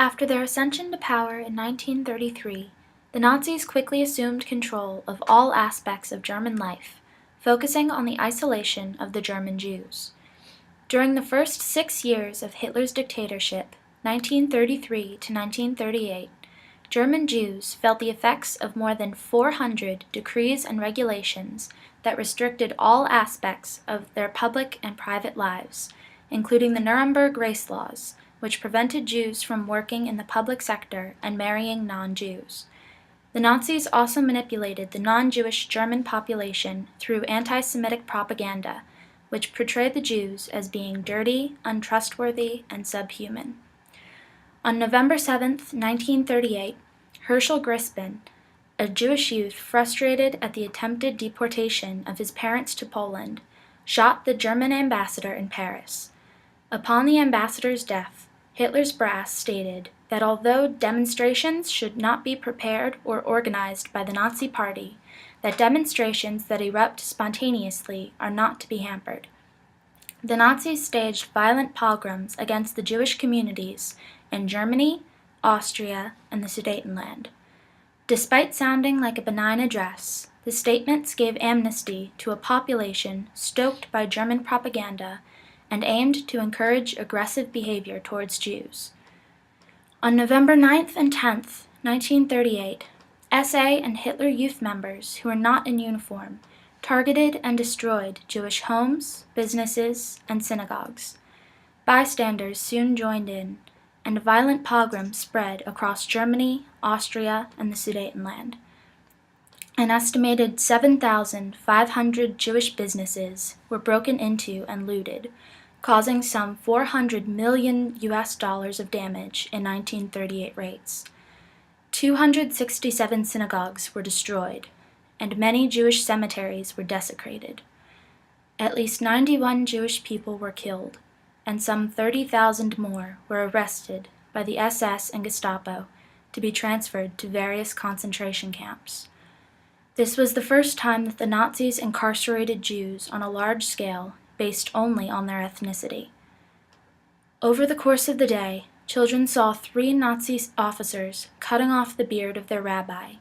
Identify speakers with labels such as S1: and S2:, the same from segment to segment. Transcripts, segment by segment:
S1: After their ascension to power in 1933, the Nazis quickly assumed control of all aspects of German life, focusing on the isolation of the German Jews. During the first 6 years of Hitler's dictatorship, 1933 to 1938, German Jews felt the effects of more than 400 decrees and regulations that restricted all aspects of their public and private lives, including the Nuremberg race laws, which prevented Jews from working in the public sector and marrying non-Jews. The Nazis also manipulated the non-Jewish German population through anti-Semitic propaganda, which portrayed the Jews as being dirty, untrustworthy, and subhuman. On November 7, 1938, Herschel Grispin, a Jewish youth frustrated at the attempted deportation of his parents to Poland, shot the German ambassador in Paris. Upon the ambassador's death, Hitler's brass stated that although demonstrations should not be prepared or organized by the Nazi Party, that demonstrations that erupt spontaneously are not to be hampered. The Nazis staged violent pogroms against the Jewish communities in Germany, Austria, and the Sudetenland. Despite sounding like a benign address, the statements gave amnesty to a population stoked by German propaganda and aimed to encourage aggressive behavior towards Jews. On November 9th and 10th, 1938, SA and Hitler Youth members who were not in uniform targeted and destroyed Jewish homes, businesses, and synagogues. Bystanders soon joined in, and a violent pogrom spread across Germany, Austria, and the Sudetenland. An estimated 7,500 Jewish businesses were broken into and looted, causing some $400 million of damage in 1938 rates. 267 synagogues were destroyed, and many Jewish cemeteries were desecrated. At least 91 Jewish people were killed, and some 30,000 more were arrested by the SS and Gestapo to be transferred to various concentration camps. This was the first time that the Nazis incarcerated Jews on a large scale based only on their ethnicity. Over the course of the day, children saw 3 Nazi officers cutting off the beard of their rabbi,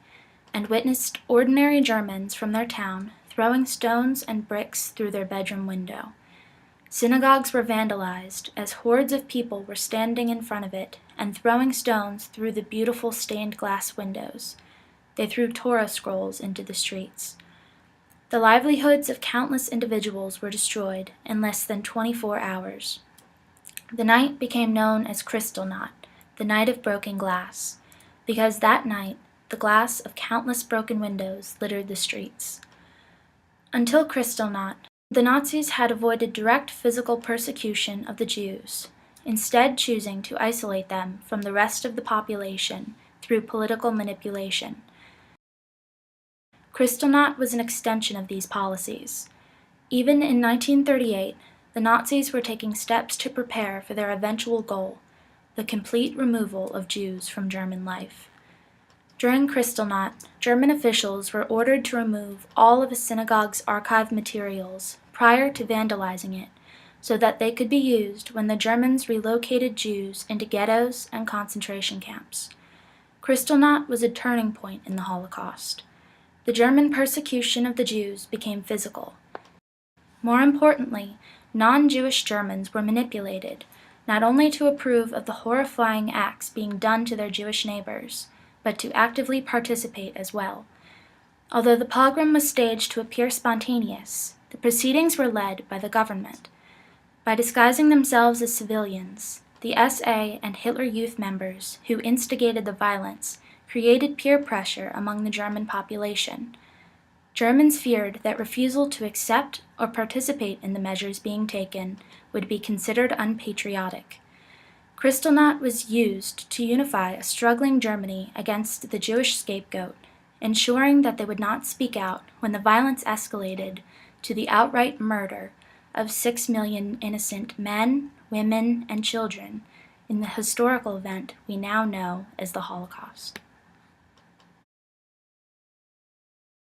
S1: and witnessed ordinary Germans from their town throwing stones and bricks through their bedroom window. Synagogues were vandalized as hordes of people were standing in front of it and throwing stones through the beautiful stained glass windows. They threw Torah scrolls into the streets. The livelihoods of countless individuals were destroyed in less than 24 hours. The night became known as Kristallnacht, the night of broken glass, because that night the glass of countless broken windows littered the streets. Until Kristallnacht, the Nazis had avoided direct physical persecution of the Jews, instead choosing to isolate them from the rest of the population through political manipulation. Kristallnacht was an extension of these policies. Even in 1938, the Nazis were taking steps to prepare for their eventual goal, the complete removal of Jews from German life. During Kristallnacht, German officials were ordered to remove all of a synagogue's archive materials prior to vandalizing it, so that they could be used when the Germans relocated Jews into ghettos and concentration camps. Kristallnacht was a turning point in the Holocaust. The German persecution of the Jews became physical. More importantly, non-Jewish Germans were manipulated, not only to approve of the horrifying acts being done to their Jewish neighbors, but to actively participate as well. Although the pogrom was staged to appear spontaneous, the proceedings were led by the government. By disguising themselves as civilians, the SA and Hitler Youth members who instigated the violence created peer pressure among the German population. Germans feared that refusal to accept or participate in the measures being taken would be considered unpatriotic. Kristallnacht was used to unify a struggling Germany against the Jewish scapegoat, ensuring that they would not speak out when the violence escalated to the outright murder of 6 million innocent men, women, and children in the historical event we now know as the Holocaust.